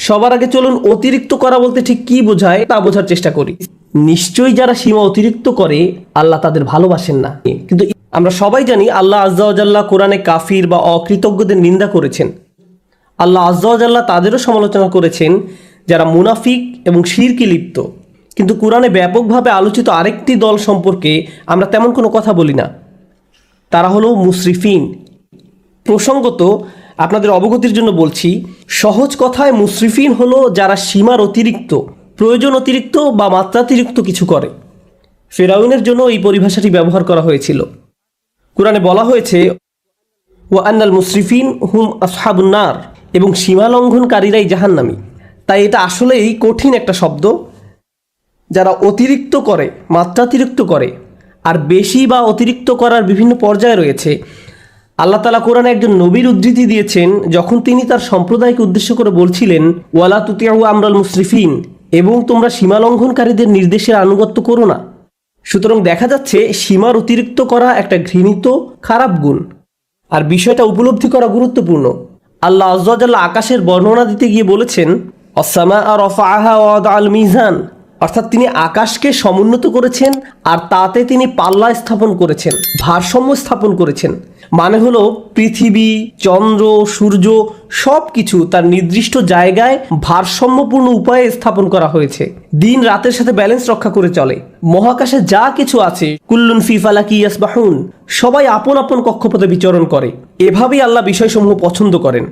সবার আগে চলুন অতিরিক্ত করা বলতে ঠিক কি বোঝায় তা বোঝার চেষ্টা করি। নিশ্চয়ই যারা সীমা অতিরিক্ত করে আল্লাহ তাদের ভালোবাসেন না। কিন্তু আমরা সবাই জানি আল্লাহ আজ্জা ওয়া জাল্লা কোরআনে কাফির বা অকৃতজ্ঞদের নিন্দা করেছেন। আল্লাহ আজ্জা ওয়া জাল্লা তাদেরও সমালোচনা করেছেন যারা মুনাফিক এবং শিরকে লিপ্ত। কিন্তু কোরআনে ব্যাপকভাবে আলোচিত আরেকটি দল সম্পর্কে আমরা তেমন কোনো কথা বলি না, তারা হলো মুসরিফিন। প্রসঙ্গত আপনাদের অবগতির জন্য বলছি, সহজ কথায় মুসরিফিন হলো যারা সীমার অতিরিক্ত, প্রয়োজন অতিরিক্ত বা মাত্রাতিরিক্ত কিছু করে। ফেরাউনের জন্য এই পরিভাষাটি ব্যবহার করা হয়েছিল। কোরআনে বলা হয়েছে ওয়া আন্নাল মুসরিফিন হুম আসহাবুন নার, এবং সীমা লঙ্ঘনকারীরাই জাহান্নামী। তাই এটা আসলেই কঠিন একটা শব্দ। যারা অতিরিক্ত করে, মাত্রাতিরিক্ত করে, আর বেশি বা অতিরিক্ত করার বিভিন্ন পর্যায়ে রয়েছে। আল্লাহ তাআলা কোরআনে একজন নবীর উদ্ধৃতি দিয়েছেন যখন তিনি তার সম্প্রদায়কে উদ্দেশ্য করে বলছিলেন ওয়ালা তুতিউ আমরাল মুসরিফিন, এবং তোমরা সীমা লঙ্ঘনকারীদের নির্দেশের আনুগত্য করো না। সুতরাং দেখা যাচ্ছে সীমার অতিরিক্ত করা একটা ঘৃণিত খারাপ গুণ, আর বিষয়টা উপলব্ধি করা গুরুত্বপূর্ণ। আল্লাহ আজ্জা ওয়া জাল্লা আকাশের বর্ণনা দিতে গিয়ে বলেছেন আস-সামাআ রাফাআহা ওয়া ওয়াদাআল মিজান, অর্থাৎ তিনি আকাশকে সমুন্নত করেছেন আর তাতে তিনি পাল্লা স্থাপন করেছেন, ভারসাম্য স্থাপন করেছেন। মানে হলো পৃথিবী, চন্দ্র, সূর্য সব কিছু তার নির্দিষ্ট জায়গায় ভারসাম্যপূর্ণ উপায়ে স্থাপন করা হয়েছে। দিন রাতের সাথে ব্যালেন্স রক্ষা করে চলে। মহাকাশে যা কিছু আছে কুল্লুন ফি ফালাকি ইয়াসবাহুন, সবাই আপন আপন কক্ষপথে বিচরণ করে। এভাবেই আল্লাহ বিষয়সমূহ পছন্দ করেন।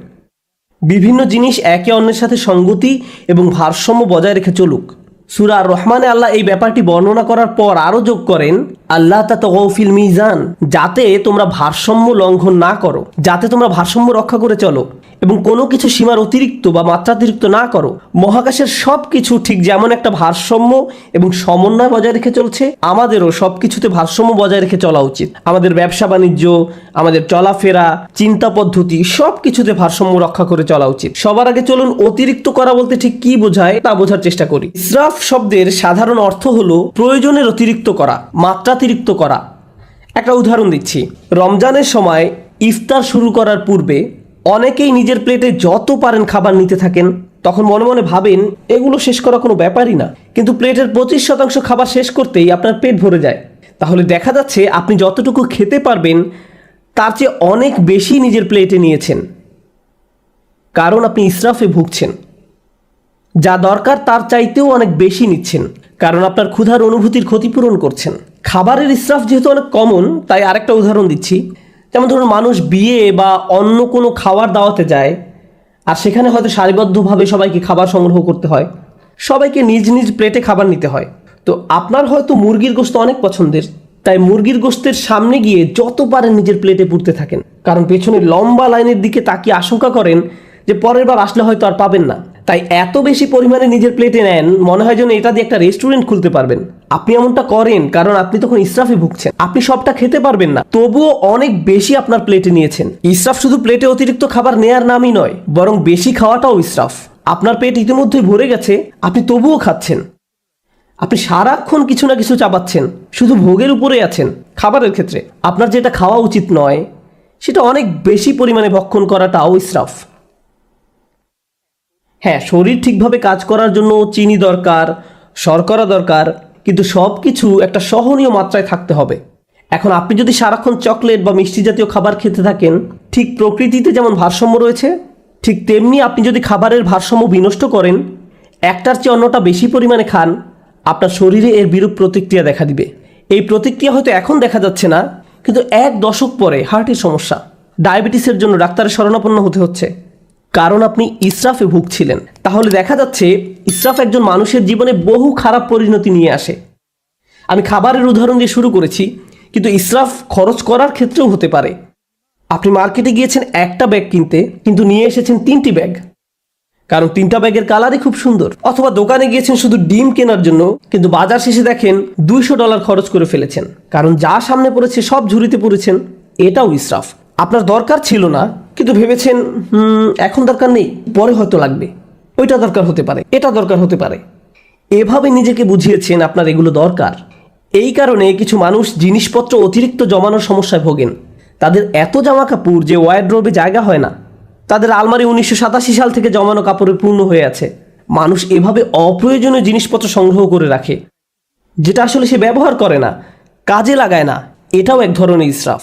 বিভিন্ন জিনিস একে অন্যের সাথে সঙ্গতি এবং ভারসাম্য বজায় রেখে চলুক। সূরা আর রহমানে আল্লাহ এই ব্যাপারটি বর্ণনা করার পর আরও যোগ করেন আল্লাহ তাতাগাউ ফিল মিজান, যাতে তোমরা ভারসাম্য লঙ্ঘন না করো, যাতে তোমরা ভারসাম্য রক্ষা করে চলো এবং কোনো কিছু সীমার অতিরিক্ত বা মাত্রাতিরিক্ত না করো। মহাকাশের সব কিছু ঠিক যেমন একটা ভারসাম্য এবং সমন্বয় বজায় রেখে চলছে, আমাদেরও সব কিছুতে ভারসাম্য বজায় রেখে চলা উচিত। আমাদের ব্যবসা বাণিজ্য, আমাদের চলাফেরা, চিন্তা পদ্ধতি সব কিছুতে ভারসাম্য রক্ষা করে চলা উচিত। সবার আগে চলুন অতিরিক্ত করা বলতে ঠিক কি বোঝায় তা বোঝার চেষ্টা করি। ইসরাফ শব্দের সাধারণ অর্থ হলো প্রয়োজনের অতিরিক্ত করা, মাত্রাতিরিক্ত করা। একটা উদাহরণ দিচ্ছি। রমজানের সময় ইফতার শুরু করার পূর্বে অনেকেই নিজের প্লেটে যত পারেন খাবার নিতে থাকেন। তখন মনে মনে ভাবেন এগুলো শেষ করা কোনো ব্যাপারই না, কিন্তু প্লেটের 25% খাবার শেষ করতেই আপনার পেট ভরে যায়। তাহলে দেখা যাচ্ছে আপনি যতটুকু খেতে পারবেন তার চেয়ে অনেক বেশি নিজের প্লেটে নিয়েছেন, কারণ আপনি ইসরাফে ভুগছেন। যা দরকার তার চাইতেও অনেক বেশি নিচ্ছেন, কারণ আপনার ক্ষুধার অনুভূতির ক্ষতিপূরণ করছেন। খাবারের ইসরাফ যেহেতু অনেক কমন, তাই আরেকটা উদাহরণ দিচ্ছি। যেমন ধরুন, মানুষ বিয়ে বা অন্য কোনো খাওয়ার দাওয়াতে যায়, আর সেখানে হয়তো সারিবদ্ধভাবে সবাইকে খাবার সংগ্রহ করতে হয়, সবাইকে নিজ নিজ প্লেটে খাবার নিতে হয়। তো আপনার হয়তো মুরগির গোশত অনেক পছন্দের, তাই মুরগির গোশতের সামনে গিয়ে যত পারেন নিজের প্লেটে পুরতে থাকেন, কারণ পেছনে লম্বা লাইনের দিকে তাকিয়ে আশঙ্কা করেন যে পরের বার আসলে হয়তো আর পাবেন না। তাই এত বেশি পরিমাণে নিজের প্লেটে নেন, মনে হয় যেন এটা দিয়ে একটা রেস্টুরেন্ট খুলতে পারবেন। আপনি এমনটা করেন কারণ আপনি তখন ইসরাফে ভুগছেন। আপনি সবটা খেতে পারবেন না, তবুও অনেক বেশি আপনার প্লেটে নিয়েছেন। ইসরাফ শুধু প্লেটে অতিরিক্ত খাবার নেয়ার নামই নয়, বরং বেশি খাওয়াটাও ইসরাফ। আপনার পেট ইতিমধ্যেই ভরে গেছে, আপনি তবুও খাচ্ছেন। আপনি সারাক্ষণ কিছু না কিছু চাবাচ্ছেন, শুধু ভোগের উপরে আছেন। খাবারের ক্ষেত্রে আপনার যেটা খাওয়া উচিত নয় সেটা অনেক বেশি পরিমাণে ভক্ষণ করাটাও ইসরাফ। হ্যাঁ, শরীর ঠিকভাবে কাজ করার জন্য চিনি দরকার, শর্করা দরকার, কিন্তু সব কিছু একটা সহনীয় মাত্রায় থাকতে হবে। এখন আপনি যদি সারাক্ষণ চকলেট বা মিষ্টি জাতীয় খাবার খেতে থাকেন, ঠিক প্রকৃতিতে যেমন ভারসাম্য রয়েছে, ঠিক তেমনি আপনি যদি খাবারের ভারসাম্য বিনষ্ট করেন, একটার চেয়ে অন্যটা বেশি পরিমাণে খান, আপনার শরীরে এর বিরূপ প্রতিক্রিয়া দেখা দিবে। এই প্রতিক্রিয়া হয়তো এখন দেখা যাচ্ছে না, কিন্তু 1 দশক পরে হার্টের সমস্যা, ডায়াবেটিসের জন্য ডাক্তারের শরণাপন্ন হতে হচ্ছে, কারণ আপনি ইসরাফে ভুগছিলেন। তাহলে দেখা যাচ্ছে ইসরাফ একজন মানুষের জীবনে বহু খারাপ পরিণতি নিয়ে আসে। আমি খাবারের উদাহরণ দিয়ে শুরু করেছি, কিন্তু ইসরাফ খরচ করার ক্ষেত্রেও হতে পারে। আপনি মার্কেটে গিয়েছেন একটা ব্যাগ কিনতে, কিন্তু নিয়ে এসেছেন 3টি ব্যাগ, কারণ 3টা ব্যাগের কালারই খুব সুন্দর। অথবা দোকানে গিয়েছেন শুধু ডিম কেনার জন্য, কিন্তু বাজার শেষে দেখেন $200 খরচ করে ফেলেছেন, কারণ যা সামনে পড়েছে সব ঝুড়িতে পড়েছেন। এটাও ইসরাফ। আপনার দরকার ছিল না, কিন্তু ভেবেছেন এখন দরকার নেই, পরে হয়তো লাগবে। ওইটা দরকার হতে পারে, এটা দরকার হতে পারে। এভাবে নিজেকে বুঝিয়েছেন আপনার এগুলো দরকার। এই কারণে কিছু মানুষ জিনিসপত্র অতিরিক্ত জমানোর সমস্যায় ভোগেন। তাদের এত জামা কাপড় যে ওয়ারড্রোবে জায়গা হয় না। তাদের আলমারি 1987 সাল থেকে জমানো কাপড়ে পূর্ণ হয়ে আছে। মানুষ এভাবে অপ্রয়োজনীয় জিনিসপত্র সংগ্রহ করে রাখে, যেটা আসলে সে ব্যবহার করে না, কাজে লাগায় না। এটাও এক ধরনের ইসরাফ।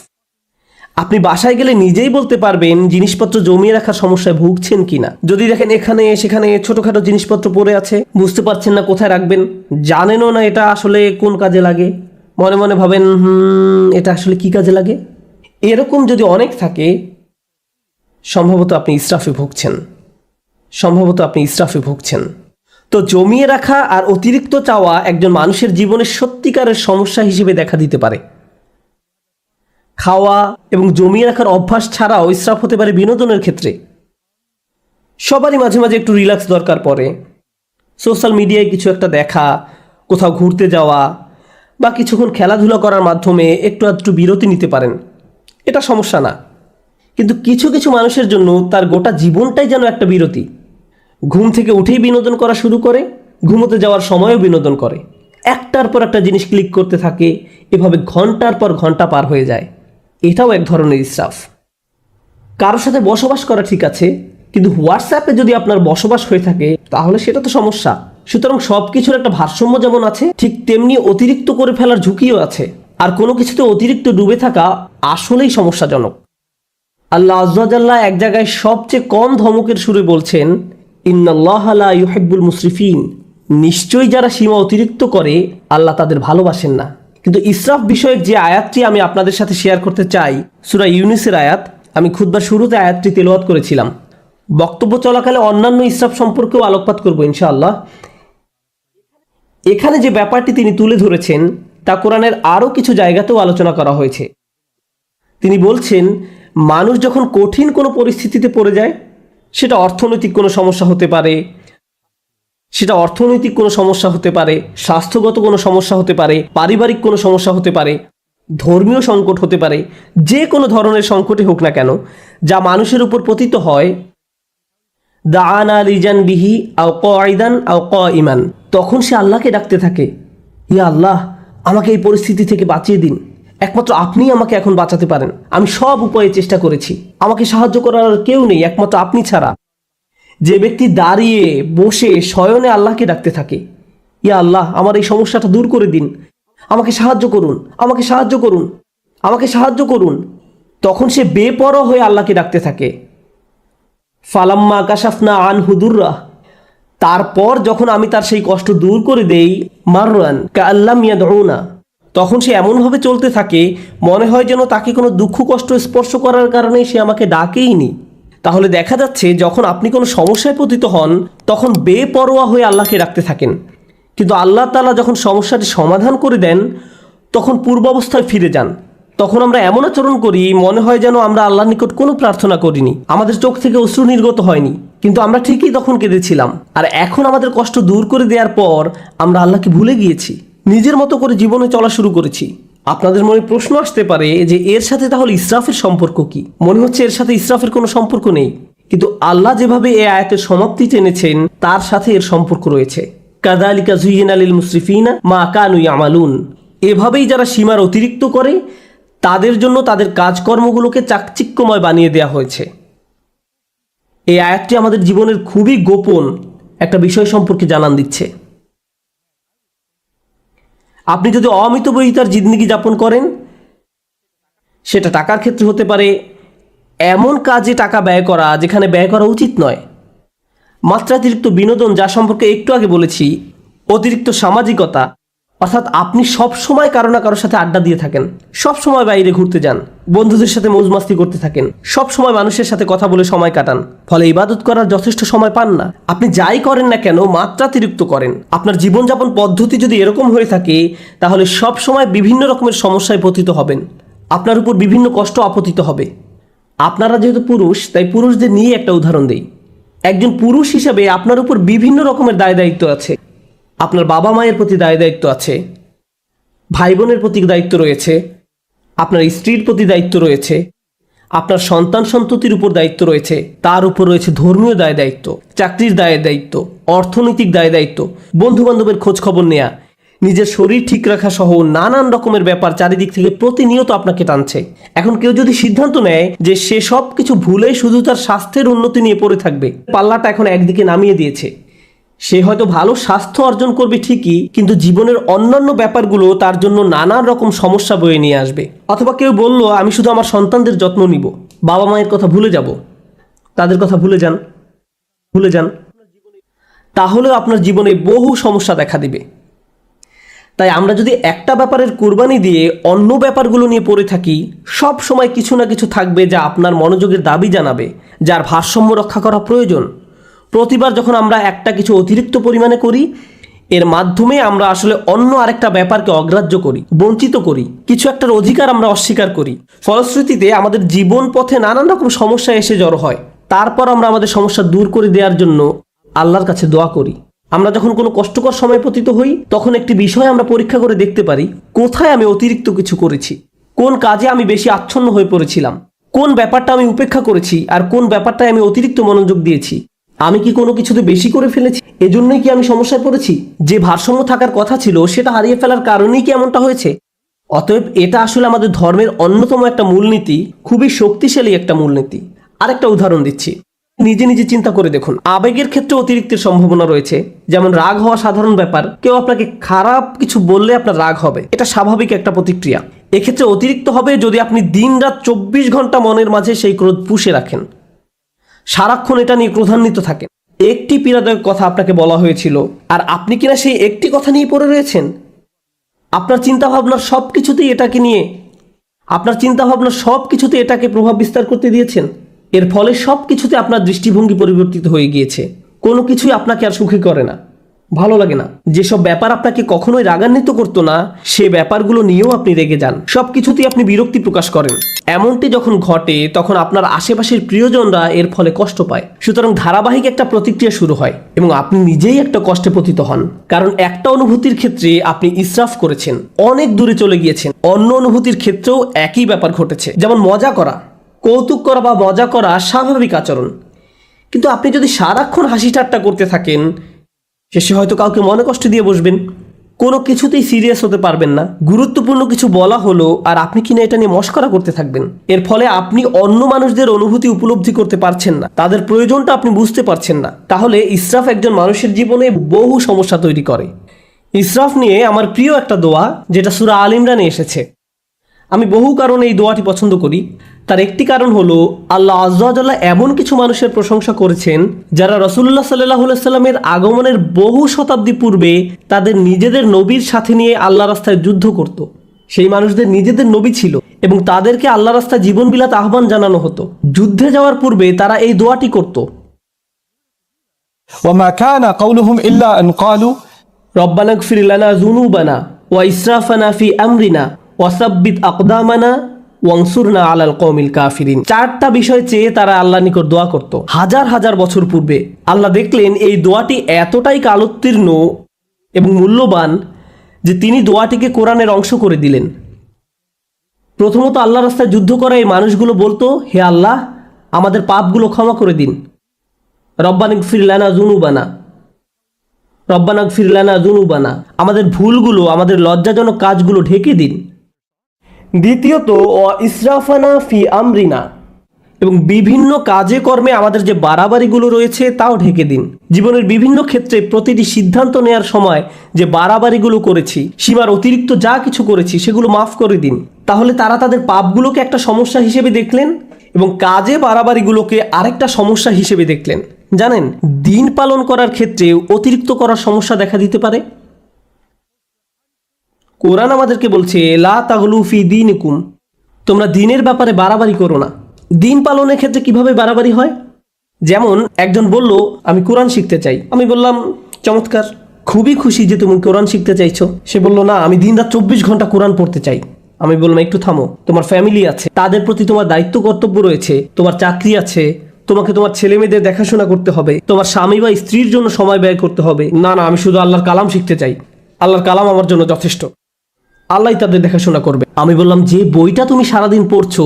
আপনি বাসায় গেলে নিজেই বলতে পারবেন জিনিসপত্র জমিয়ে রাখার সমস্যায় ভুগছেন কিনা। যদি দেখেন এখানে সেখানে ছোটখাটো জিনিসপত্র পড়ে আছে, বুঝতে পারছেন না কোথায় রাখবেন, জানেনও না এটা আসলে কোন কাজে লাগে, মনে মনে ভাবেন এটা আসলে কি কাজে লাগে, এরকম যদি অনেক থাকে, সম্ভবত আপনি ইসরাফে ভুগছেন। তো জমিয়ে রাখা আর অতিরিক্ত চাওয়া একজন মানুষের জীবনে সত্যিকারের সমস্যা হিসেবে দেখা দিতে পারে। খাওয়া এবং জমিয়ে রাখার অভ্যাস ছাড়াও ইসরাফ হতে পারে বিনোদনের ক্ষেত্রে। সবারই মাঝে মাঝে একটু রিল্যাক্স দরকার পড়ে। সোশ্যাল মিডিয়ায় কিছু একটা দেখা, কোথাও ঘুরতে যাওয়া বা কিছুক্ষণ খেলাধুলা করার মাধ্যমে একটু আধটু বিরতি নিতে পারেন, এটা সমস্যা না। কিন্তু কিছু কিছু মানুষের জন্য তার গোটা জীবনটাই যেন একটা বিরতি। ঘুম থেকে উঠেই বিনোদন করা শুরু করে, ঘুমোতে যাওয়ার সময়ও বিনোদন করে, একটার পর একটা জিনিস ক্লিক করতে থাকে, এভাবে ঘন্টার পর ঘন্টা পার হয়ে যায়। এটাও এক ধরনের ইসরাফ। কারোর সাথে বসবাস করা ঠিক আছে, কিন্তু হোয়াটসঅ্যাপে যদি আপনার বসবাস হয়ে থাকে তাহলে সেটা তো সমস্যা। সুতরাং সব কিছুর একটা ভারসাম্য যেমন আছে, ঠিক তেমনি অতিরিক্ত করে ফেলার ঝুঁকিও আছে। আর কোনো কিছুতে অতিরিক্ত ডুবে থাকা আসলেই সমস্যাজনক। আল্লাহ আযজা ওয়া জাল্লা এক জায়গায় সবচেয়ে কম ধমকের সুরে বলছেন, ইন্নাল্লাহা লা ইউহিব্বুল মুসরিফিন, নিশ্চয়ই যারা সীমা অতিরিক্ত করে আল্লাহ তাদের ভালোবাসেন না। কিন্তু ইসরাফ বিষয়ক যে আয়াতটি আমি আপনাদের সাথে শেয়ার করতে চাই, সূরা ইউনুসের আয়াত, আমি খুতবার শুরুতে আয়াতটি তেলাওয়াত করেছিলাম। বক্তব্য চলাকালে অন্যান্য ইসরাফ সম্পর্কেও আলোকপাত করব ইনশাআল্লাহ। এখানে যে ব্যাপারটি তিনি তুলে ধরেছেন তা কোরআনের আরও কিছু জায়গাতেও আলোচনা করা হয়েছে। তিনি বলছেন, মানুষ যখন কঠিন কোনো পরিস্থিতিতে পড়ে যায়, সেটা অর্থনৈতিক কোনো সমস্যা হতে পারে, স্বাস্থ্যগত কোনো সমস্যা হতে পারে, পারিবারিক কোনো সমস্যা হতে পারে, ধর্মীয় সংকট হতে পারে, যে কোনো ধরনের সংকটই হোক না কেন, যা মানুষের উপর পতিত হয়, দাআনা লিজানবিহি আও কাঈদান আও কাঈমান, তখন সে আল্লাহকে ডাকতে থাকে, ইয়া আল্লাহ, আমাকে এই পরিস্থিতি থেকে বাঁচিয়ে দিন, একমাত্র আপনিই আমাকে এখন বাঁচাতে পারেন, আমি সব উপায়ে চেষ্টা করেছি, আমাকে সাহায্য করার কেউ নেই একমাত্র আপনি ছাড়া। যে ব্যক্তি দাঁড়িয়ে বসে শয়নে আল্লাহকে ডাকতে থাকে, ইয়া আল্লাহ, আমার এই সমস্যাটা দূর করে দিন, আমাকে সাহায্য করুন, আমাকে সাহায্য করুন, আমাকে সাহায্য করুন, তখন সে বেপরোয়া হয়ে আল্লাহকে ডাকতে থাকে। ফালাম্মা কাশাফনা আনহু দুররাহ, তারপর যখন আমি তার সেই কষ্ট দূর করে দেই, মাররান কাআল্লাম ইয়াদউনা, তখন সে এমনভাবে চলতে থাকে মনে হয় যেন তাকে কোনো দুঃখ কষ্ট স্পর্শ করার কারণে সে আমাকে ডাকেইনি। তাহলে দেখা যাচ্ছে যখন আপনি কোনো সমস্যায় পতিত হন তখন বেপরোয়া হয়ে আল্লাহকে ডাকতে থাকেন, কিন্তু আল্লাহ তাআলা যখন সমস্যাটি সমাধান করে দেন তখন পূর্বাবস্থায় ফিরে যান। তখন আমরা এমন আচরণ করি মনে হয় যেন আমরা আল্লাহর নিকট কোনো প্রার্থনা করিনি, আমাদের চোখ থেকে অশ্রু নির্গত হয়নি, কিন্তু আমরা ঠিকই তখন কেঁদেছিলাম। আর এখন আমাদের কষ্ট দূর করে দেওয়ার পর আমরা আল্লাহকে ভুলে গিয়েছি, নিজের মতো করে জীবনে চলা শুরু করেছি। আপনাদের মনে প্রশ্ন আসতে পারে যে এর সাথে তাহলে ইসরাফের সম্পর্ক কি? মনে হচ্ছে এর সাথে ইসরাফের কোনো সম্পর্ক নেই, কিন্তু আল্লাহ যেভাবে এই আয়াতের সমাপ্তি টেনেছেন তার সাথে এর সম্পর্ক রয়েছে। কাযালিকা যুয়্যিনা লিল মুসরিফিনা মা কানু ইয়ামালুন, এভাবেই যারা সীমার অতিরিক্ত করে তাদের জন্য তাদের কাজকর্মগুলোকে চাকচিক্যময় বানিয়ে দেওয়া হয়েছে। এই আয়াতটি আমাদের জীবনের খুবই গোপন একটা বিষয় সম্পর্কে জানান দিচ্ছে। আপনি যদি অমিতব্যয়িতার জিন্দেগি যাপন করেন, সেটা টাকার ক্ষেত্রে হতে পারে, এমন কাজে টাকা ব্যয় করা যেখানে ব্যয় করা উচিত নয়, মাত্রাতিরিক্ত বিনোদন যা সম্পর্কে একটু আগে বলেছি, অতিরিক্ত সামাজিকতা, অর্থাৎ আপনি সব সময় কারো না কারোর সাথে আড্ডা দিয়ে থাকেন, সব সময় বাইরে ঘুরতে যান, বন্ধুদের সাথে মৌজমাস্তি করতে থাকেন, সব সময় মানুষের সাথে কথা বলে সময় কাটান, ফলে ইবাদত করার যথেষ্ট সময় পান না। আপনি যাই করেন না কেন মাত্রাতিরিক্ত করেন। আপনার জীবনযাপন পদ্ধতি যদি এরকম হয়ে থাকে তাহলে সব সময় বিভিন্ন রকমের সমস্যায় পতিত হবেন, আপনার উপর বিভিন্ন কষ্ট আপতিত হবে। আপনারা যেহেতু পুরুষ, তাই পুরুষদের নিয়ে একটা উদাহরণ দেই। একজন পুরুষ হিসেবে আপনার উপর বিভিন্ন রকমের দায় দায়িত্ব আছে। আপনার বাবা মায়ের প্রতি দায় দায়িত্ব আছে, ভাই বোনের প্রতি দায়িত্ব রয়েছে, আপনার স্ত্রীর প্রতি দায়িত্ব রয়েছে, আপনার সন্তান সন্ততির উপর দায়িত্ব রয়েছে, তার উপর রয়েছে ধর্মীয় দায় দায়িত্ব, চাকরির দায় দায়িত্ব, অর্থনৈতিক দায় দায়িত্ব, বন্ধু বান্ধবের খোঁজ খবর নেয়া, নিজের শরীর ঠিক রাখা সহ নানান রকমের ব্যাপার চারিদিক থেকে প্রতিনিয়ত আপনাকে টানছে। এখন কেউ যদি সিদ্ধান্ত নেয় যে সে সব কিছু ভুলে শুধু তার স্বাস্থ্যের উন্নতি নিয়ে পড়ে থাকবে, পাল্লাটা এখন একদিকে নামিয়ে দিয়েছে। সে হয়তো ভালো স্বাস্থ্য অর্জন করবে ঠিকই, কিন্তু জীবনের অন্যান্য ব্যাপারগুলো তার জন্য নানান রকম সমস্যা বয়ে নিয়ে আসবে। অথবা কেউ বলল আমি শুধু আমার সন্তানদের যত্ন নিব, বাবা মায়ের কথা ভুলে যাব, তাদের কথা ভুলে যান, তাহলেও আপনার জীবনে বহু সমস্যা দেখা দিবে। তাই আমরা যদি একটা ব্যাপারের কুরবানি দিয়ে অন্য ব্যাপারগুলো নিয়ে পড়ে থাকি, সব সময় কিছু না কিছু থাকবে যা আপনার মনোযোগের দাবি জানাবে, যার ভারসাম্য রক্ষা করা প্রয়োজন। প্রতিবার যখন আমরা একটা কিছু অতিরিক্ত পরিমাণে করি, এর মাধ্যমে আমরা আসলে অন্য আরেকটা ব্যাপারকে অগ্রাহ্য করি, বঞ্চিত করি, কিছু একটার অধিকার আমরা অস্বীকার করি। ফলশ্রুতিতে আমাদের জীবন পথে নানান রকম সমস্যা এসে জড়ো হয়। তারপর আমরা আমাদের সমস্যা দূর করে দেওয়ার জন্য আল্লাহর কাছে দোয়া করি। আমরা যখন কোনো কষ্টকর সময় পতিত হই, তখন একটি বিষয় আমরা পরীক্ষা করে দেখতে পারি, কোথায় আমি অতিরিক্ত কিছু করেছি, কোন কাজে আমি বেশি আচ্ছন্ন হয়ে পড়েছিলাম, কোন ব্যাপারটা আমি উপেক্ষা করেছি, আর কোন ব্যাপারটায় আমি অতিরিক্ত মনোযোগ দিয়েছি। আমি কি কোনো কিছুতে বেশি করে ফেলেছি? এজন্যই কি আমি সমস্যায় পড়েছি? যে ভারসাম্য থাকার কথা ছিল সেটা হারিয়ে ফেলার কারণেই কি এমনটা হয়েছে? অতএব এটা আসলে আমাদের ধর্মের অন্যতম একটা মূলনীতি, খুবই শক্তিশালী একটা মূলনীতি। আরেকটা উদাহরণ দিচ্ছি, নিজে নিজে চিন্তা করে দেখুন। আবেগের ক্ষেত্রে অতিরিক্তের সম্ভাবনা রয়েছে। যেমন রাগ হওয়া সাধারণ ব্যাপার, কেউ আপনাকে খারাপ কিছু বললে আপনার রাগ হবে, এটা স্বাভাবিক একটা প্রতিক্রিয়া। এক্ষেত্রে অতিরিক্ত হবে যদি আপনি দিনরাত 24 ঘন্টা মনের মাঝে সেই ক্রোধ পুষে রাখেন, সারাক্ষণ এটা নিয়ে ক্রোধান্বিত থাকেন। একটি পীড়াদায়ক কথা আপনাকে বলা হয়েছিল, আর আপনি কিনা সেই একটি কথা নিয়ে পড়ে রয়েছেন। আপনার চিন্তাভাবনার সব কিছুতেই এটাকে প্রভাব বিস্তার করতে দিয়েছেন। এর ফলে সব কিছুতে আপনার দৃষ্টিভঙ্গি পরিবর্তিত হয়ে গিয়েছে। কোনো কিছুই আপনাকে আর সুখী করে না, ভালো লাগে না। যেসব ব্যাপার আপনাকে কখনোই রাগান্বিত করতো না, সে ব্যাপারগুলো নিয়েও আপনি রেগে যান, সব কিছুতেই আপনি বিরক্তি প্রকাশ করেন। এমনটি যখন ঘটে, তখন আপনার আশেপাশের প্রিয়জনরা এর ফলে কষ্ট পায়। সুতরাং ধারাবাহিক একটা প্রতিক্রিয়া শুরু হয় এবং আপনি নিজেই একটা কষ্টে পতিত হন। কারণ একটা অনুভূতির ক্ষেত্রে আপনি ইসরাফ করেছেন, অনেক দূরে চলে গিয়েছেন। অন্য অনুভূতির ক্ষেত্রেও একই ব্যাপার ঘটেছে। যেমন মজা করা, কৌতুক করা বা মজা করা স্বাভাবিক আচরণ, কিন্তু আপনি যদি সারাক্ষণ হাসি ঠাট্টা করতে থাকেন, শেষে হয়তো কাউকে মনে কষ্ট দিয়ে বসবেন, কোনো কিছুতেই সিরিয়াস হতে পারবেন না। গুরুত্বপূর্ণ কিছু বলা হলো আর আপনি কিনা এটা নিয়ে মশকরা করতে থাকবেন। এর ফলে আপনি অন্য মানুষদের অনুভূতি উপলব্ধি করতে পারছেন না, তাদের প্রয়োজনটা আপনি বুঝতে পারছেন না। তাহলে ইসরাফ একজন মানুষের জীবনে বহু সমস্যা তৈরি করে। ইসরাফ নিয়ে আমার প্রিয় একটা দোয়া, যেটা সূরা আল ইমরানে এসেছে। আমি বহু কারণে এই দোয়াটি পছন্দ করি। তার একটি কারণ হলো, আল্লাহ আযজা ওয়া জাল্লা এমন কিছু মানুষের প্রশংসা করেছেন যারা রাসূলুল্লাহ সাল্লাল্লাহু আলাইহি সাল্লামের আগমনের বহু শতাব্দী পূর্বে তাদের নিজেদের নবীর সাথে নিয়ে আল্লাহ রাস্তায় যুদ্ধ করত। সেই মানুষদের নিজেদের নবী ছিল এবং তাদেরকে আল্লাহ রাস্তায় জীবন বিলাতে আহ্বান জানানো হতো। যুদ্ধে যাওয়ার পূর্বে তারা এই দোয়াটি করত, وما كان قولهم إلا أن قالوا রব্বানা ইগফির লানা যুনুবানা ওয়া ইসরাফানা ফি আমরিনা ওয়া সাব্বিত আকদামানা ওয়ানসুরনা আলাল কওমিল কাফিরিন। চারটা বিষয় চেয়ে তারা আল্লাহর নিকট দোয়া করত হাজার হাজার বছর পূর্বে। আল্লাহ দেখলেন এই দোয়াটি এতটাই কালোত্তীর্ণ এবং মূল্যবান যে তিনি দোয়াটিকে কোরআনের অংশ করে দিলেন। প্রথমত আল্লাহ রাস্তায় যুদ্ধ করা এই মানুষগুলো বলতো, হে আল্লাহ, আমাদের পাপগুলো ক্ষমা করে দিন। রব্বানা ইগফির লানা যুনুবানা, রব্বানা ইগফির লানা যুনুবানা, আমাদের ভুলগুলো, আমাদের লজ্জাজনক কাজগুলো ঢেকে দিন। দ্বিতীয়ত ওয়া ইসরাফানা ফি আমরিনা, এবং বিভিন্ন কাজে কর্মে আমাদের যে বাড়াবাড়িগুলো রয়েছে তাও ঢেকে দিন। জীবনের বিভিন্ন ক্ষেত্রে প্রতিটি সিদ্ধান্ত নেওয়ার সময় যে বাড়াবাড়িগুলো করেছি, সীমার অতিরিক্ত যা কিছু করেছি, সেগুলো মাফ করে দিন। তাহলে তারা তাদের পাপগুলোকে একটা সমস্যা হিসেবে দেখলেন এবং কাজে বাড়াবাড়িগুলোকে আরেকটা সমস্যা হিসেবে দেখলেন। জানেন, দিন পালন করার ক্ষেত্রে অতিরিক্ত করার সমস্যা দেখা দিতে পারে। কোরআন আমাদেরকে বলছে, লা তাগলু ফি দীনিকুম, তোমরা দিনের ব্যাপারে বাড়াবাড়ি করো না। দিন পালনের ক্ষেত্রে কিভাবে বাড়াবাড়ি হয়? যেমন একজন বলল, আমি কোরআন শিখতে চাই। আমি বললাম, চমৎকার, খুবই খুশি যে তুমি কোরআন শিখতে চাইছো। সে বলল, না, আমি দিনরাত 24 ঘন্টা কোরআন পড়তে চাই। আমি বললাম, একটু থামো, তোমার ফ্যামিলি আছে, তাদের প্রতি তোমার দায়িত্ব কর্তব্য রয়েছে, তোমার চাকরি আছে, তোমাকে তোমার ছেলে মেয়েদের দেখাশোনা করতে হবে, তোমার স্বামী বা স্ত্রীর জন্য সময় ব্যয় করতে হবে। না না, আমি শুধু আল্লাহর কালাম শিখতে চাই, আল্লাহর কালাম আমার জন্য যথেষ্ট, আল্লাহ তাদের দেখাশোনা করবে। আমি বললাম, যে বইটা তুমি সারাদিন পড়ছো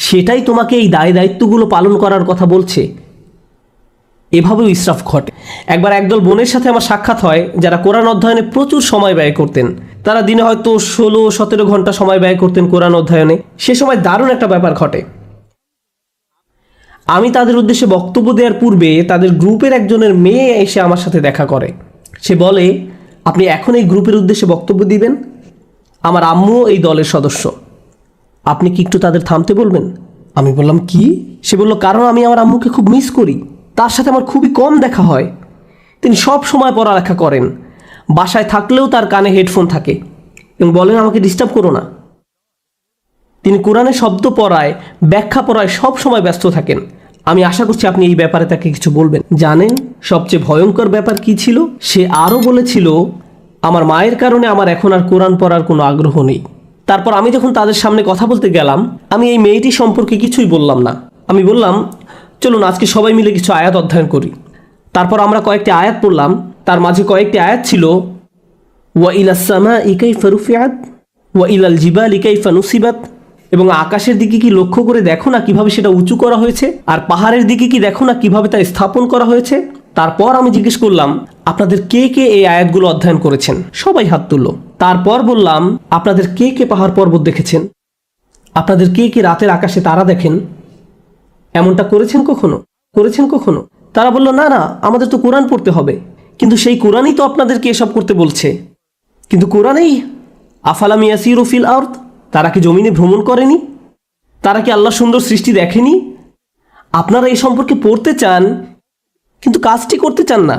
সেটাই তোমাকে এই দায় দায়িত্বগুলো পালন করার কথা বলছে। এভাবেও ইসরাফ ঘটে। একবার একদল বোনের সাথে আমার সাক্ষাৎ হয় যারা কোরআন অধ্যয়নে প্রচুর সময় ব্যয় করতেন। তারা দিনে হয়তো 16-17 ঘন্টা সময় ব্যয় করতেন কোরআন অধ্যয়নে। সে সময় দারুণ একটা ব্যাপার ঘটে। আমি তাদের উদ্দেশ্যে বক্তব্য দেওয়ার পূর্বে তাদের গ্রুপের একজনের মেয়ে এসে আমার সাথে দেখা করে। সে বলে, আপনি এখন এই গ্রুপের উদ্দেশ্যে বক্তব্য দিবেন? আমার আম্মুও এই দলের সদস্য, আপনি কি একটু তাদের থামতে বলবেন? আমি বললাম, কি? সে বলল, কারণ আমি আমার আম্মুকে খুব মিস করি, তার সাথে আমার খুবই কম দেখা হয়। তিনি সব সময় পড়ালেখা করেন, বাসায় থাকলেও তার কানে হেডফোন থাকে এবং বলেন, আমাকে ডিস্টার্ব করো না। তিনি কোরআনের শব্দ পড়ায়, ব্যাখ্যা পড়ায় সব সময় ব্যস্ত থাকেন। আমি আশা করছি আপনি এই ব্যাপারে তাকে কিছু বলবেন। জানেন সবচেয়ে ভয়ঙ্কর ব্যাপার কি ছিল? সে আরও বলেছিল, আমার মায়ের কারণে আমার এখন আর কোরআন পড়ার কোনো আগ্রহ নেই। তারপর আমি যখন তাদের সামনে কথা বলতে গেলাম, আমি এই মেয়েটি সম্পর্কে কিছুই বললাম না। আমি বললাম, চলুন আজকে সবাই মিলে কিছু আয়াত অধ্যয়ন করি। তারপর আমরা কয়েকটি আয়াত পড়লাম। তার মাঝে কয়েকটি আয়াত ছিল, ওয়া ইলাস সামাই কাইফা রুফিআত ওয়া ইলাল জিবালি কাইফা নুসিবাত, এবং আকাশের দিকে কি লক্ষ্য করে দেখো না কিভাবে সেটা উঁচু করা হয়েছে, আর পাহাড়ের দিকে কি দেখো না কিভাবে তা স্থাপন করা হয়েছে। তারপর আমি জিজ্ঞেস করলাম, আপনাদের কে কে এই আয়াতগুলো অধ্যয়ন করেছেন? সবাই হাত তুলল। তারপর বললাম, আপনাদের কে কে পাহাড় পর্বত দেখেছেন? আপনাদের কে কে রাতের আকাশে তারা দেখেন? এমনটা করেছেন কখনো? তারা বলল, না না, আমাদের তো কোরআন পড়তে হবে। কিন্তু সেই কোরআনই তো আপনাদেরকে এসব করতে বলছে। কিন্তু কোরআনেই আফালাম ইয়াসিরু ফিল আরদ, তারা কি জমিনে ভ্রমণ করেনি? তারা কি আল্লাহ সুন্দর সৃষ্টি দেখেনি? আপনারা এই সম্পর্কে পড়তে চান কিন্তু কাজটি করতে চান না।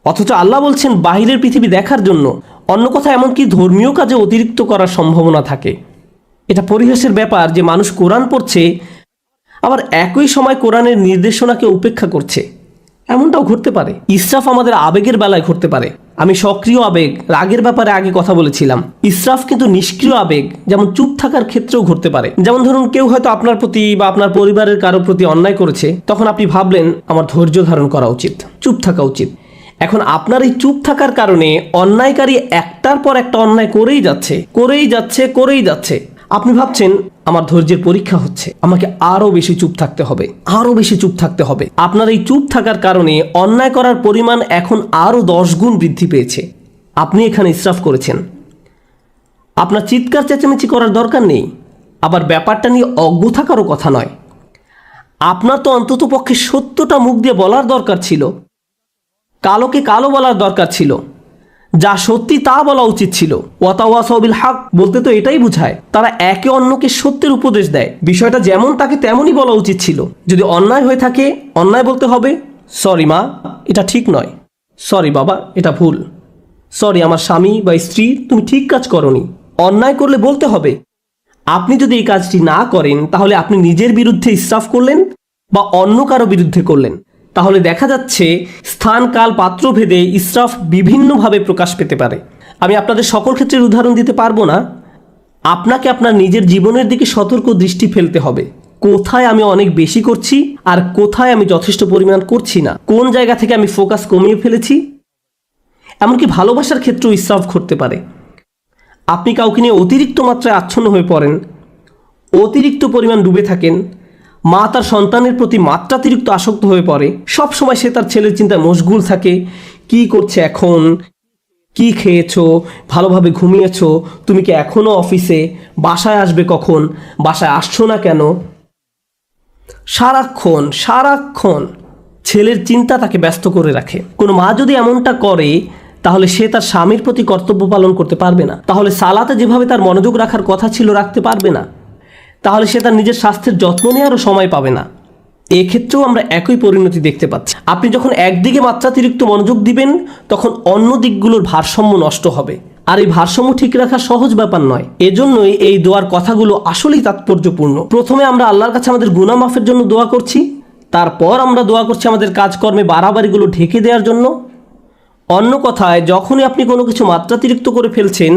অথচ আল্লাহ বলছেন বাহিরের পৃথিবী দেখার জন্য। অন্য কথা, এমনকি ধর্মীয় কাজে অতিরিক্ত করার সম্ভাবনা থাকে। এটা পরিহাসের ব্যাপার যে মানুষ কোরআন পড়ছে আবার একই সময় কোরআনের নির্দেশনাকে উপেক্ষা করছে। এমনটাও ঘটতে পারে। ইসরাফ আমাদের আবেগের বেলায় ঘটতে পারে। আমি সক্রিয় আবেগ, রাগের ব্যাপারে আগে কথা বলেছিলাম। ইসরাফ কিন্তু নিষ্ক্রিয় আবেগ, যেমন চুপ থাকার ক্ষেত্রেও ঘটতে পারে। যেমন ধরুন, কেউ হয়তো আপনার প্রতি বা আপনার পরিবারের কারো প্রতি অন্যায় করেছে, তখন আপনি ভাবলেন আমার ধৈর্য ধারণ করা উচিত, চুপ থাকা উচিত। এখন আপনার এই চুপ থাকার কারণে অন্যায়কারী একটার পর একটা অন্যায় করেই যাচ্ছে। আপনি ভাবছেন আমার ধৈর্যের পরীক্ষা হচ্ছে, আমাকে আরো বেশি চুপ থাকতে হবে। আপনার এই চুপ থাকার কারণে অন্যায় করার পরিমাণ এখন আরো 10 গুণ বৃদ্ধি পেয়েছে। আপনি এখানে ইসরাফ করেছেন। আপনার চিৎকার চেঁচামেচি করার দরকার নেই, আবার ব্যাপারটা নিয়ে অজ্ঞ থাকারও কথা নয়। আপনার তো অন্তত পক্ষে সত্যটা মুখ দিয়ে বলার দরকার ছিল, কালোকে কালো বলার দরকার ছিল, যা সত্যি তা বলা উচিত ছিল। ওয়াতাওয়াসাউ বিল হক বলতে তো এটাই বোঝায় তারা একে অন্যকে সত্যের উপদেশ দেয়। বিষয়টা যেমন তাকে তেমনই বলা উচিত ছিল। যদি অন্যায় হয়ে থাকে, অন্যায় বলতে হবে, সরি মা, এটা ঠিক নয়, সরি বাবা, এটা ভুল, সরি আমার স্বামী বা স্ত্রী, তুমি ঠিক কাজ করনি। অন্যায় করলে বলতে হবে। আপনি যদি এই কাজটি না করেন, তাহলে আপনি নিজের বিরুদ্ধে ইসরাফ করলেন বা অন্য কারো বিরুদ্ধে করলেন। তাহলে দেখা যাচ্ছে স্থান, কাল, পাত্র ভেদে ইসরাফ বিভিন্নভাবে প্রকাশ পেতে পারে। আমি আপনাদের সকল ক্ষেত্রের উদাহরণ দিতে পারবো না। আপনাকে আপনার নিজের জীবনের দিকে সতর্ক দৃষ্টি ফেলতে হবে। কোথায় আমি অনেক বেশি করছি আর কোথায় আমি যথেষ্ট পরিমাণ করছি না, কোন জায়গা থেকে আমি ফোকাস কমিয়ে ফেলেছি। এমনকি ভালোবাসার ক্ষেত্রেও ইসরাফ ঘটতে পারে। আপনি কাউকে নিয়ে অতিরিক্ত মাত্রায় আচ্ছন্ন হয়ে পড়েন, অতিরিক্ত পরিমাণ ডুবে থাকেন। মা তার সন্তানের প্রতি মাত্রাতিরিক্ত আসক্ত হয়ে পড়ে। সব সময় সে তার ছেলের চিন্তায় মশগুল থাকে। কি করছে এখন, কি খেয়েছো, ভালোভাবে ঘুমিয়েছো, তুমি কি এখনো অফিসে, বাসায় আসবে কখন, বাসায় আসছো না কেন। সারাক্ষণ ছেলের চিন্তা তাকে ব্যস্ত করে রাখে। কোনো মা যদি এমনটা করে, তাহলে সে তার স্বামীর প্রতি কর্তব্য পালন করতে পারবে না। তাহলে সালাতে যেভাবে তার মনোযোগ রাখার কথা ছিল রাখতে পারবে না। তাহলে সে তার নিজের স্বাস্থ্যের যত্ন নেওয়ারও সময় পাবে না। এক্ষেত্রেও আমরা একই পরিণতি দেখতে পাচ্ছি। আপনি যখন একদিকে মাত্রাতিরিক্ত মনোযোগ দিবেন, তখন অন্য দিকগুলোর ভারসাম্য নষ্ট হবে। আর এই ভারসাম্য ঠিক রাখা সহজ ব্যাপার নয়। এজন্যই এই দোয়ার কথাগুলো আসলেই তাৎপর্যপূর্ণ। প্রথমে আমরা আল্লাহর কাছে আমাদের গুনাহ মাফের জন্য দোয়া করছি, তারপর আমরা দোয়া করছি আমাদের কাজকর্মে বাড়াবাড়িগুলো ঢেকে দেওয়ার জন্য। অন্য কথায়, যখনই আপনি কোনো কিছু মাত্রাতিরিক্ত করে ফেলছেন,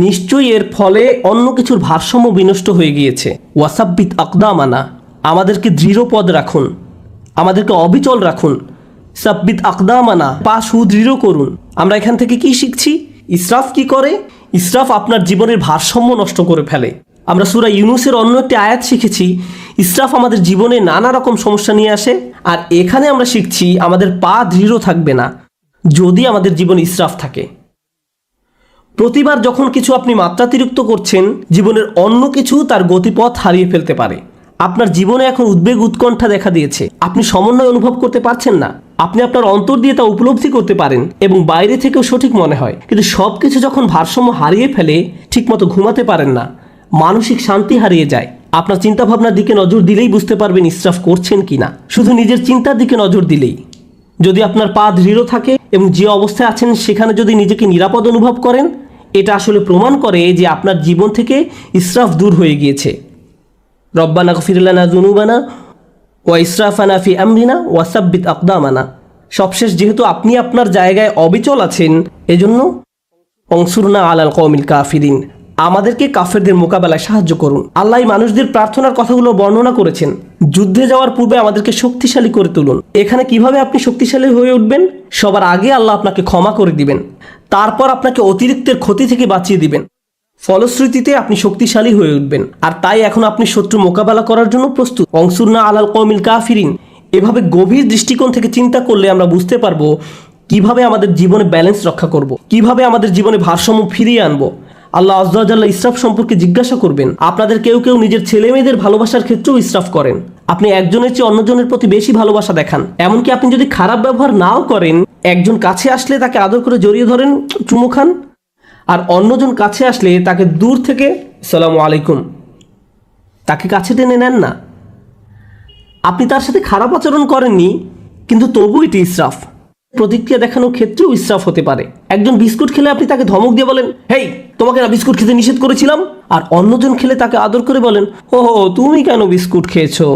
নিশ্চয়ই এর ফলে অন্য কিছুর ভারসাম্য বিনষ্ট হয়ে গিয়েছে। ওয়াসাব্বিত আকদামানা, আমাদেরকে দৃঢ় পদ রাখুন, আমাদেরকে অবিচল রাখুন। সাব্বিত আকদামানা, পা সুদৃঢ় করুন। আমরা এখান থেকে কি শিখছি? ইসরাফ কি করে? ইসরাফ আপনার জীবনের ভারসাম্য নষ্ট করে ফেলে। আমরা সূরা ইউনূসের অন্য একটি আয়াত শিখেছি ইসরাফ আমাদের জীবনে নানা রকম সমস্যা নিয়ে আসে, আর এখানে আমরা শিখছি আমাদের পা দৃঢ় থাকবে না যদি আমাদের জীবনে ইসরাফ থাকে। প্রতিবার যখন কিছু আপনি মাত্রাতিরিক্ত করছেন, জীবনের অন্য কিছু তার গতিপথ হারিয়ে ফেলতে পারে। আপনার জীবনে এখন উদ্বেগ উৎকণ্ঠা দেখা দিয়েছে, আপনি সমন্বয় অনুভব করতে পারছেন না, আপনি আপনার অন্তর দিয়ে তা উপলব্ধি করতে পারেন এবং বাইরে থেকেও সঠিক মনে হয়, কিন্তু সব কিছু যখন ভারসাম্য হারিয়ে ফেলে ঠিকমতো ঘুমাতে পারেন না, মানসিক শান্তি হারিয়ে যায়। আপনার চিন্তাভাবনার দিকে নজর দিলেই বুঝতে পারবেন ইসরাফ করছেন কিনা। শুধু নিজের চিন্তার দিকে নজর দিলেই, যদি আপনার পা দৃঢ় থাকে এবং যে অবস্থায় আছেন সেখানে যদি নিজেকে নিরাপদ অনুভব করেন, এটা আসলে প্রমাণ করে যে আপনার জীবন থেকে ইসরাফ দূর হয়ে গিয়েছে। রব্বানা গফির লানা যুনুবানা ওয়া ইসরাফানা ফি আমরিনা ওয়া সাব্বিত আকদামানা। সবশেষ যেহেতু আপনি আপনার জায়গায় অবিচল আছেন, এজন্য অনসুরনা আলাল কওমিল কাফিরিন, আমাদেরকে কাফেরদের মোকাবেলায় সাহায্য করুন। আল্লাহ মানুষদের প্রার্থনার কথাগুলো বর্ণনা করেছেন। যুদ্ধে যাওয়ার পূর্বে আমাদেরকে শক্তিশালী করে তুলুন। এখানে কিভাবে আপনি শক্তিশালী হয়ে উঠবেন? সবার আগে আল্লাহ আপনাকে ক্ষমা করে দিবেন, তারপর আপনাকে অতিরিক্তের ক্ষতি থেকে বাঁচিয়ে দিবেন। ফলশ্রুতিতে আপনি শক্তিশালী হয়ে উঠবেন, আর তাই এখন আপনি শত্রু মোকাবেলা করার জন্য প্রস্তুত। অনসুরনা আলাল কওমিল কাফিরিন। এভাবে গভীর দৃষ্টিকোণ থেকে চিন্তা করলে আমরা বুঝতে পারবো কিভাবে আমাদের জীবনে ব্যালেন্স রক্ষা করব, কিভাবে আমাদের জীবনে ভারসাম্য ফিরিয়ে আনবো। আল্লাহ আযজা ওয়া জাল্লা ইসরাফ সম্পর্কে জিজ্ঞাসা করবেন। আপনাদের কেউ কেউ নিজের ছেলে মেয়েদের ভালোবাসার ক্ষেত্রেও ইসরাফ করেন। আপনি একজনের চেয়ে অন্যজনের প্রতি বেশি ভালোবাসা দেখান। এমনকি আপনি যদি খারাপ ব্যবহার নাও করেন, একজন কাছে আসলে তাকে আদর করে জড়িয়ে ধরেন, চুমু খান, আর অন্যজন কাছে আসলে তাকে দূর থেকে আসসালামু আলাইকুম, তাকে কাছে টেনে নেন না। আপনি তার সাথে খারাপ আচরণ করেননি, কিন্তু তবু এটি ইসরাফ। প্রতিক্রিয়া দেখানোর ক্ষেত্রেও ইসরাফ হতে পারে। একজন বিস্কুট খেলে আপনি তাকে ধমক দিয়ে বলেন, হেই তোমাকে না বিস্কুট খেতে নিষেধ করেছিলাম, আর অন্যজন খেলে তাকে আদর করে বলেন, ওহো তুমি কেন বিস্কুট খেয়েছো।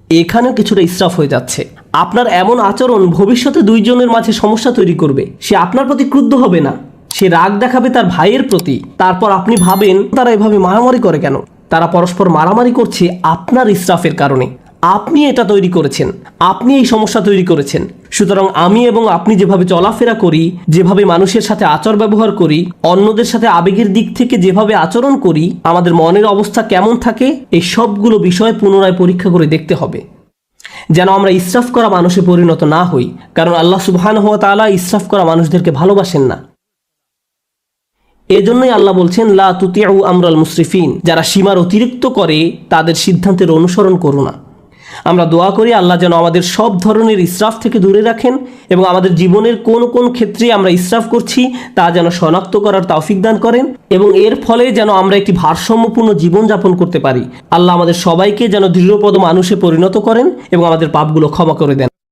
এখানেও কিছুটা ইসরাফ হয়ে যাচ্ছে। আপনার এমন আচরণ ভবিষ্যতে দুইজনের মাঝে সমস্যা তৈরি করবে। সে আপনার প্রতি ক্রুদ্ধ হবে না, সে রাগ দেখাবে তার ভাইয়ের প্রতি। তারপর আপনি ভাবেন তারা এভাবে মারামারি করে কেন? তারা পরস্পর মারামারি করছে আপনার ইসরাফের কারণে। আপনি এটা তৈরি করেছেন, আপনি এই সমস্যা তৈরি করেছেন। সুতরাং আমি এবং আপনি যেভাবে চলাফেরা করি, যেভাবে মানুষের সাথে আচার ব্যবহার করি, অন্যদের সাথে আবেগের দিক থেকে যেভাবে আচরণ করি, আমাদের মনের অবস্থা কেমন থাকে, এই সবগুলো বিষয় পুনরায় পরীক্ষা করে দেখতে হবে, যেন আমরা ইসরাফ করা মানুষে পরিণত না হই। কারণ আল্লাহ সুবহানাহু ওয়া তাআলা ইসরাফ করা মানুষদেরকে ভালোবাসেন না। এজন্যই আল্লাহ বলছেন, লা তুতিউ আমরাল মুসরিফিন, যারা সীমার অতিরিক্ত করে তাদের সিদ্ধান্তের অনুসরণ করো না। আমরা দোয়া করি আল্লাহ যেন আমাদের সব ধরনের ইসরাফ থেকে দূরে রাখেন এবং আমাদের জীবনের কোন কোন ক্ষেত্রে আমরা ইসরাফ করছি তা যেন শনাক্ত করার তৌফিক দান করেন এবং এর ফলে যেন আমরা একটি ভারসাম্যপূর্ণ জীবন যাপন করতে পারি। আল্লাহ আমাদের সবাইকে যেন দৃঢ়পদ মানুষে পরিণত করেন এবং আমাদের পাপগুলো ক্ষমা করে দেন।